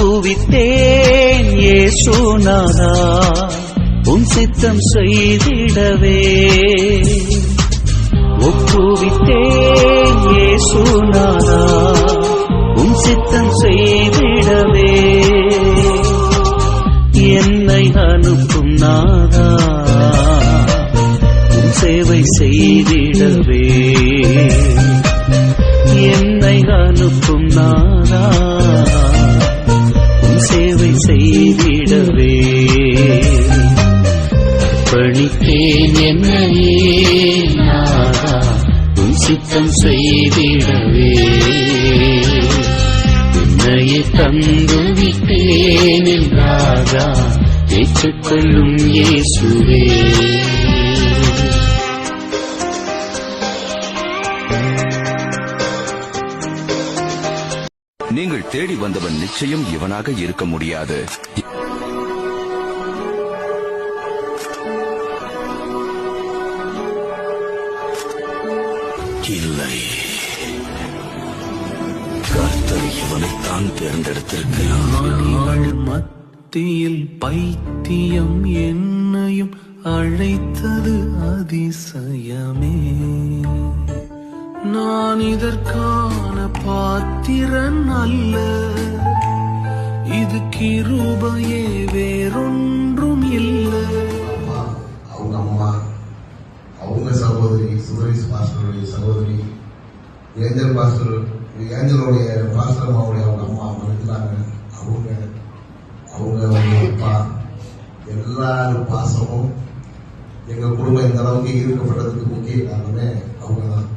ஒப்புவித்தேன் இயேசுநாதா உம் சித்தம் செய்திடவே. ஒப்புவித்தேன் இயேசுநாதா உம் சித்தம் செய்திடவே. என்னை அனுப்பும் நாதா உம் சேவை செய்திடவே. என்னை அனுப்பும் நாதா உம் சேவை செய்திடவே. பணித்தேன் என்னையே நாதா உம் சித்தம் செய்திடவே. என்னையே தந்து விட்டேன் ராஜா ஏற்றுக்கொள்ளும் இயேசுவே. நீங்கள் தேடி வந்தவன் நிச்சயம் இவனாக இருக்க முடியாது. இல்லை, கர்த்தர் இவனைத்தான் தேர்ந்தெடுத்திருக்கிறார். மத்தியில் பைத்தியம் என்னையும் அழைத்தது அதிசயமே. நான் இதற்கான பாத்திரன் அல்ல, இது கிருபையே வேறொன்றும் இல்லை. அவங்க அம்மா, அவங்க சகோதரி சுரேஷ் பாஸ்டருடைய சகோதரி ஏஞ்சல் பாஸ்டர், ஏஞ்சலுடைய பாஸ்டர் அம்மாவுடைய அவங்க அம்மா இருக்கிறாங்க. அவங்க அப்பா எல்லாரும் பாசமும் எங்க குடும்பம் இந்த அளவுக்கு ஈர்க்கப்பட்டதுக்கு முக்கிய காரணமே அவங்க தான்.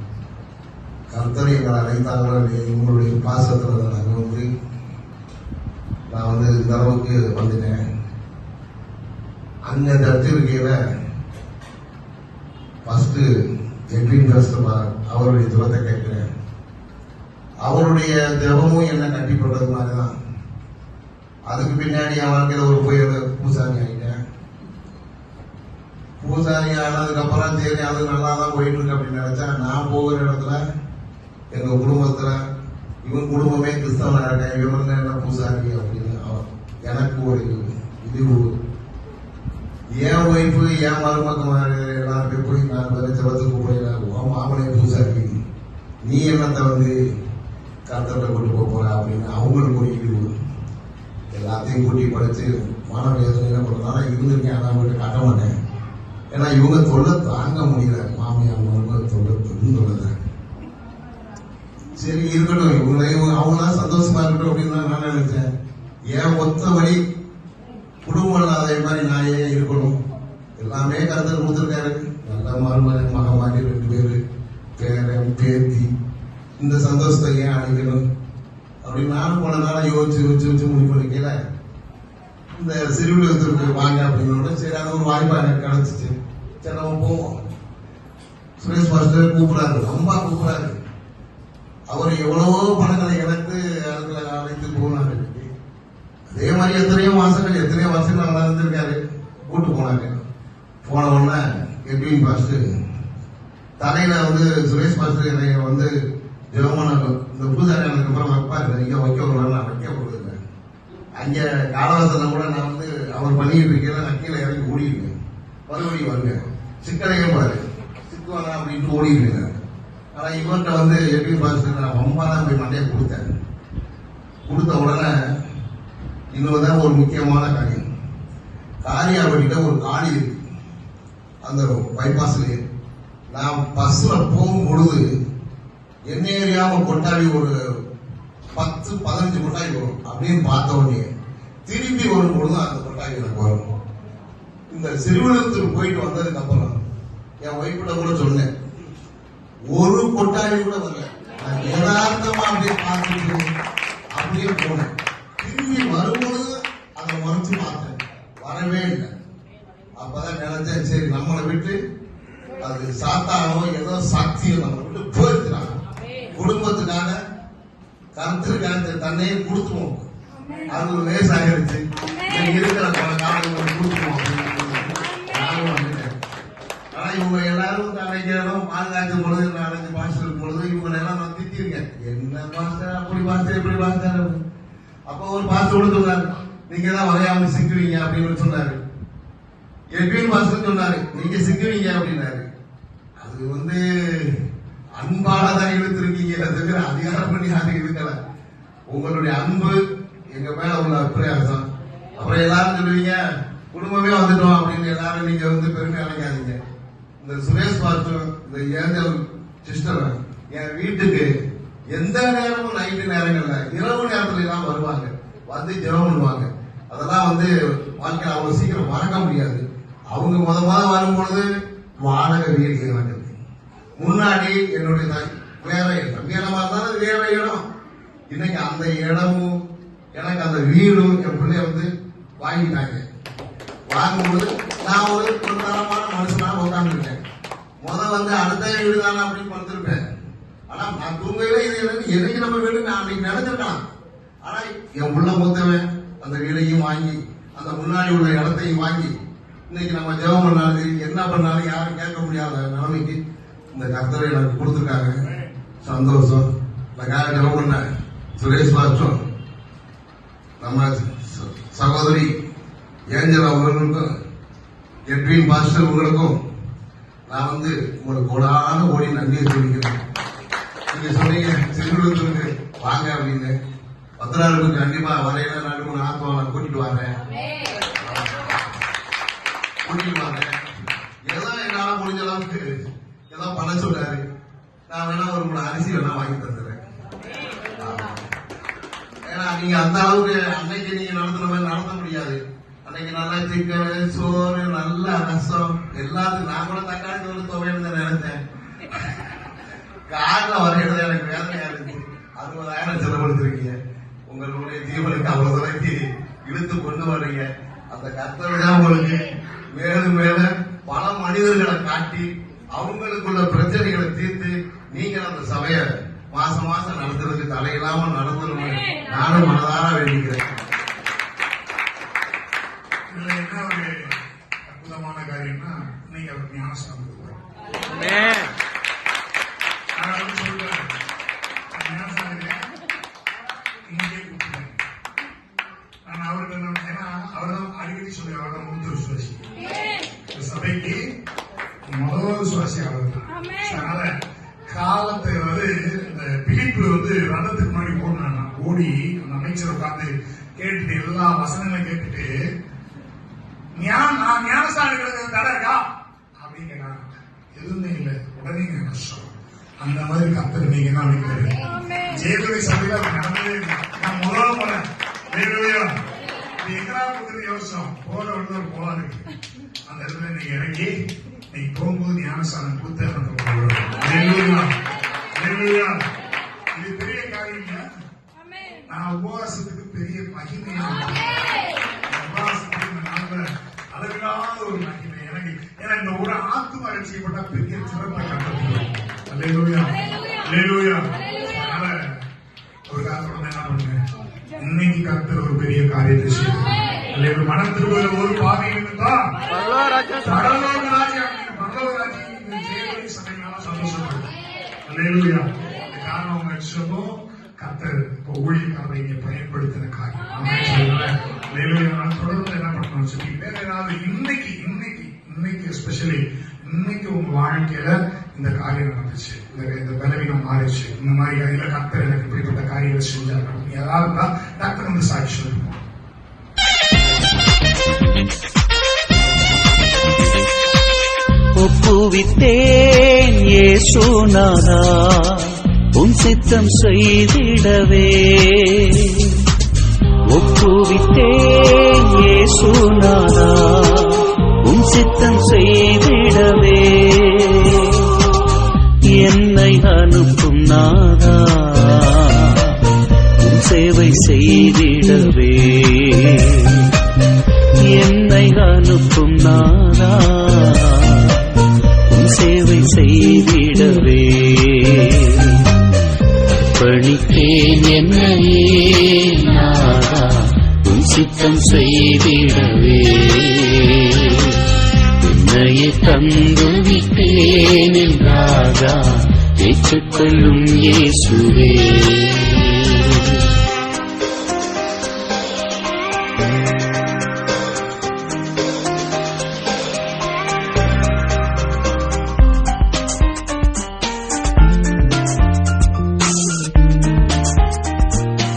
கர்த்தரை எங்களை அழைத்தாங்களோ இவங்களுடைய பாசத்துல நாங்கள் நான் இந்த அளவுக்கு வந்துட்டேன். அங்க தத்திருக்கையில ஃபர்ஸ்ட் எட்வின் அவருடைய துவத்தை கேட்கிறேன். அவருடைய திரவமும் என்ன கட்டிப்பட்டது மாதிரிதான். அதுக்கு பின்னாடி என் வாழ்க்கையில ஒரு போய் பூசாரி ஆகிட்டேன். பூசாரி ஆனதுக்கு அப்புறம் சரி அது நல்லாதான் போயிட்டு இருக்கு அப்படின்னு நினைச்சா, நான் போகிற இடத்துல எங்க குடும்பத்துல இவன் குடும்பமே கிறிஸ்தவனா இருக்கேன், இவங்க என்ன பூசாரி அப்படின்னு எனக்கு ஒரு இது. என் ஒய்ஃபு என் மருமக்கள் எல்லாருமே போய் நான் ஜபத்துக்கு போய் மாமனை பூசாரி நீ என்னத்தை கர்த்தரை கொண்டு போற அப்படின்னு அவங்களுக்கு ஒரு இது. எல்லாத்தையும் கூட்டி படிச்சு மாணவ யோசனை பண்ணதால இருந்திருக்கேன். ஆனா அவங்கள்ட்ட காட்ட மாட்டேன். ஏன்னா இவங்க தொல்லை தாங்க முடியல. மாமியார் மருமகள் தொல்லை. சரி இருக்கட்டும், அவங்களாம் சந்தோஷமா இருக்கட்டும் அப்படின்னு நான் நினைச்சேன். ஏன் ஒத்த வழி குடும்பம் இல்லாத மாதிரி நான் ஏன் இருக்கணும்? எல்லாமே கருத்தர் கொடுத்துருக்காரு. நல்ல மருமகன் மகமாரி 2 பேரு பேரன் பேத்தி, இந்த சந்தோஷத்தை ஏன் அழிக்கணும் அப்படின்னு நானும் போன நாள யோசிச்சு முடிவு பண்ணிக்கல. இந்த சிறுவிழத்திற்கு வாங்க அப்படின்னு சரி அது ஒரு வாய்ப்பா எனக்கு கிடைச்சிச்சு. சரி நம்ம போவோம். சுரேஷ் பாஸ்டர் கூப்பிடாரு, அம்மா கூப்பிடாரு. அவர் எவ்வளவோ பணங்களை எனக்கு அதுல அழைத்து போனாரு. அதே மாதிரி எத்தனையோ மாசங்கள் எத்தனையோ வருஷங்கள் நல்லா இருந்திருக்காரு. கூட்டு போனாங்க. போன உடனே எட்வின் பாஸ்டர் தலையில சுரேஷ் பாஸ்டர் என்னை ஜெர்மன் இந்த பூஜாரியானுக்கு அப்புறம் வைப்பாரு. இங்க வைக்க விடுவாரு, நான் வைக்க விடுறது. அங்க காலவாசல கூட நான் அவர் பண்ணிட்டு இருக்கேன். நான் கீழே இறங்கி ஓடிடுவேன். மறுபடியும் வருங்க சிக்கலையும் பாரு சிக்குவாங்க அப்படின்ட்டு ஓடிடுவேன். ஆனா இவர்கிட்ட எட்வின் பாஸ்டர் நான் ரொம்ப தான் போய் மண்டையை கொடுத்தேன். கொடுத்த உடனே இன்னொருதான் ஒரு முக்கியமான காரியம். காரியாபட்டிட்ட ஒரு காணி இருக்கு. அந்த பைபாஸ்லயே நான் பஸ்ல போகும் பொழுது என்ன ஏரியாம கொட்டாவி ஒரு 10-15 கொட்டாவி வரும். அப்படின்னு பார்த்த உடனே திரும்பி வரும் பொழுது அந்த கொட்டாவி எனக்கு வரும். இந்த சிறுவனத்துக்கு போயிட்டு வந்ததுக்கு அப்புறம் என் ஒய்ஃபிட்ட கூட சொன்னேன், ஒரு கொட்டாவி கூட வரல. நான் யதார்த்தமா அப்படியே பார்த்துட்டு அப்படியே போனேன். திரும்பி வரும்பொழுது அதை மறைச்சு பார்த்தேன், வரவே இல்லை. அப்பதான் நினைச்சேன், சரி நம்மளை விட்டு அது சாத்தானோ ஏதோ சக்தியோ நம்மளை விட்டு போயிருக்கிறாங்க. குடும்பத்துக்காக கருத்திற்காக தன்னையே கொடுத்துவோம். அது ஒரு லேசாகிருச்சு. இருக்கிற காரணங்களை கொடுத்துவோம் நானும் வந்துட்டேன். ஆனா இவங்க எல்லாரும் அடைக்கிறோம் பாதுகாக்கும் பொழுது அடைஞ்சு பாஸ்டர் பொழுது இவங்க எல்லாம் நான் திட்டிருக்கேன். என்ன பாஸ்டர் அப்படி பாஸ்டர் எப்படி பாஸ்டர் அப்போ ஒரு பாஸ்டர் சொன்னாரு, நீங்க தான் வரையாம சிக்குவீங்க அப்படின்னு சொன்னாரு. எட்வின் பாஸ்டர் சொன்னாரு, நீங்க சிக்குவீங்க அப்படின்னாரு. அது அன்பாலதான் இழுத்திருக்கீங்க, தவிர அதிகாரம் பண்ணி யாரும் இழுக்கல. உங்களுடைய அன்பு எங்க மேல உள்ள பிரயாசம். அப்புறம் எல்லாரும் சொல்லுவீங்க குடும்பமே வந்துட்டோம் அப்படின்னு எல்லாரும் நீங்க பெருமை அடைக்காதீங்க. இந்த சுரேஷ் பாஸ்டர், இந்த ஏஞ்சல் சிஸ்டர் என் வீட்டுக்கு எந்த நேரமும் நைட்டு நேரங்கள்ல இரவு நேரத்துல எல்லாம் வருவாங்க, வந்து ஜெபம் பண்ணுவாங்க. அதெல்லாம் வாழ்க்கையில் அவ்வளவு சீக்கிரம் மறக்க முடியாது. அவங்க முத வரும்பொழுது வாடகை வீடு வேண்டியது. முன்னாடி என்னுடைய வேற இடம், இடமா இருந்தாலும் வேற இடம். இன்னைக்கு அந்த இடமும் எனக்கு அந்த வீடும் என் பிள்ளைய வாங்கிட்டாங்க. வாங்கும்போது நான் ஒரு தரமான மனுஷனாக உட்காந்துருக்கேன். அடுத்த வீடு தானே அப்படின்னு படுத்திருப்பேன். ஆனா நான் தூங்கவே இது என்னைக்கு நம்ம வீடு நான் அன்னைக்கு நினைச்சிருக்கலாம். ஆனா என் உள்ள மூத்தவன் அந்த வீடையும் வாங்கி அந்த முன்னாடி உள்ள இடத்தையும் வாங்கி இன்னைக்கு நம்ம ஜெபம் பண்ணாலும் என்ன பண்ணாலும் யாரும் கேட்க முடியாத நிலைமைக்கு இந்த கர்த்தரை எனக்கு கொடுத்துருக்காங்க. சந்தோஷம். எனக்காக ஜெபம் பண்ண சுரேஷ் பாஸ்டர், நம்ம சகோதரி ஏஞ்சல் அவர்களுக்கும், எட்வின் பாஸ்டர் உங்களுக்கும் நான் உங்களுக்கு கோடான கோடி நன்றியை சொல்லிக்கிறேன். நீங்க சொன்னீங்க செல்லுக்கு வாங்க அப்படின்னு. பத்திராளுக்கு கண்டிப்பா வரையில 2-3 ஆத்மாவை கூட்டிட்டு வரேன். ஏதோ என்னால முடிஞ்ச அளவுக்கு ஏதோ பண்ண சொல்றாரு. நான் வேணா ஒரு 3 அரிசி வேணா வாங்கி தந்துடுறேன். ஏன்னா நீங்க அந்த அளவுக்கு அன்னைக்கு நீங்க நடத்துற மாதிரி நடத்த முடியாது. அன்னைக்கு நல்லா சிக்கன், சோறு, நல்ல ரசம் எல்லாத்துக்கும். நான் கூட தக்காளி சோறு துவைன்னு நினைச்சேன். காரில் வரையிறது எனக்கு வேதனையா இருந்துச்சு. 60,000 செலவழிச்சிருக்கீங்க. உங்களுடைய ஜீவனுக்கு அவ்வளவு தூரத்தி இழுத்து கொண்டு வர்றீங்க. அந்த கர்த்தரை உங்களுக்கு மேலும் மேல பல மனிதர்களை காட்டி அவங்களுக்குள்ள பிரச்சனைகளை தீர்த்து நீங்கள் அந்த சபையை மாசம் நடத்துறதுக்கு தலையில்லாம நடத்தணும் நானும் மனதார வேண்டிக்கிறேன். இதுல என்ன ஒரு அற்புதமான காரியம்னா, இன்னைக்கு அவர் ஞானஸ்நானம் கொடுக்குறாரு. சொல்றேன் இங்கே கூப்பிட்டேன். நான் அவருக்கு ஏன்னா அவர்தான் அடிக்கடி சொல்லி அவர்தான் மூத்த விசுவாசி. சபைக்கு முதல் விசுவாசி அவர் தான். அதனால காலத்தை இந்த பிலிப்பு ரதத்துக்கு முன்னாடி ஓடினானா, ஓடி அந்த அமைச்சர் உட்கார்ந்து கேட்டுட்டு எல்லா வசனங்களும் கேட்டுட்டு நான் ஞானஸ்தானம் தடை இருக்கா அப்படின்னு கேட்டாங்க. எதுவுமே இல்லை. உடனே கஷ்டம். அந்த மாதிரி கத்தர் நீங்க தான் அழைக்கிறாரு. ஜெயதுரை சபையில நடந்ததே இல்லை. நான் முதல்ல போறேன். எங்கடா கொடுத்து யோசிச்சோம். போற ஒரு போவாரு. அந்த இடத்துல நீங்க இறங்கி நீங்க போகும்போது ஞானஸ்தானம் கொடுத்து இது பெரிய காரியம் இல்ல. நான் உபவாசத்துக்கு பெரிய மகிமையா அளவில்லாத ஒரு மகிமை எனக்கு. ஏன்னா இந்த ஒரு ஆத்மா ரட்சிக்கப்பட்டா பெரிய சிறப்பை கட்டப்படுவோம். அதனால ஒரு காலத்தோட என்ன பண்ணுங்க, இன்னைக்கு கர்த்தர் ஒரு பெரிய காரியத்தை செய்யும். மனம் திருவள்ள ஒரு பாதை இருந்தா பரலோக ராஜ்யம் சபையினால சந்தோஷப்படுது. காரணம் உங்க இஷ்டமும் கர்த்தர் ஊழியக்காரரை இங்க பயன்படுத்தின காரியம். தொடர்ந்து என்ன பண்ணணும் சொல்லி வேற ஏதாவது இன்னைக்கு எஸ்பெஷலி இன்னைக்கு உங்க வாழ்க்கையில இந்த காரியம் நடந்துச்சு, இந்த பலவீனம் மாறிச்சு, இந்த மாதிரி காரியங்கள கர்த்தர் எனக்கு இப்படிப்பட்ட காரியங்கள் செஞ்சாங்க ஏதாவது தான் டாக்டர் சாட்சி சொல்லுவோம். ஒப்புவித்தேன் இயேசுநாதா உம் சித்தம் செய்திடவே. ஒப்புவித்தேன் இயேசுநாதா உம் சித்தம் செய்திடவே. என்னை அனுப்பும் நாதா உம் சேவை செய்திடவே. என்னை அனுப்பும் நாதா உம் சேவை செய்திடவே. பணித்தேன் என்னையே நாதா உம் சித்தம் செய்திடவே. என்னையே தந்து விட்டேன் என்றாதா ஏற்றுக்கொள்ளும் இயேசுவே.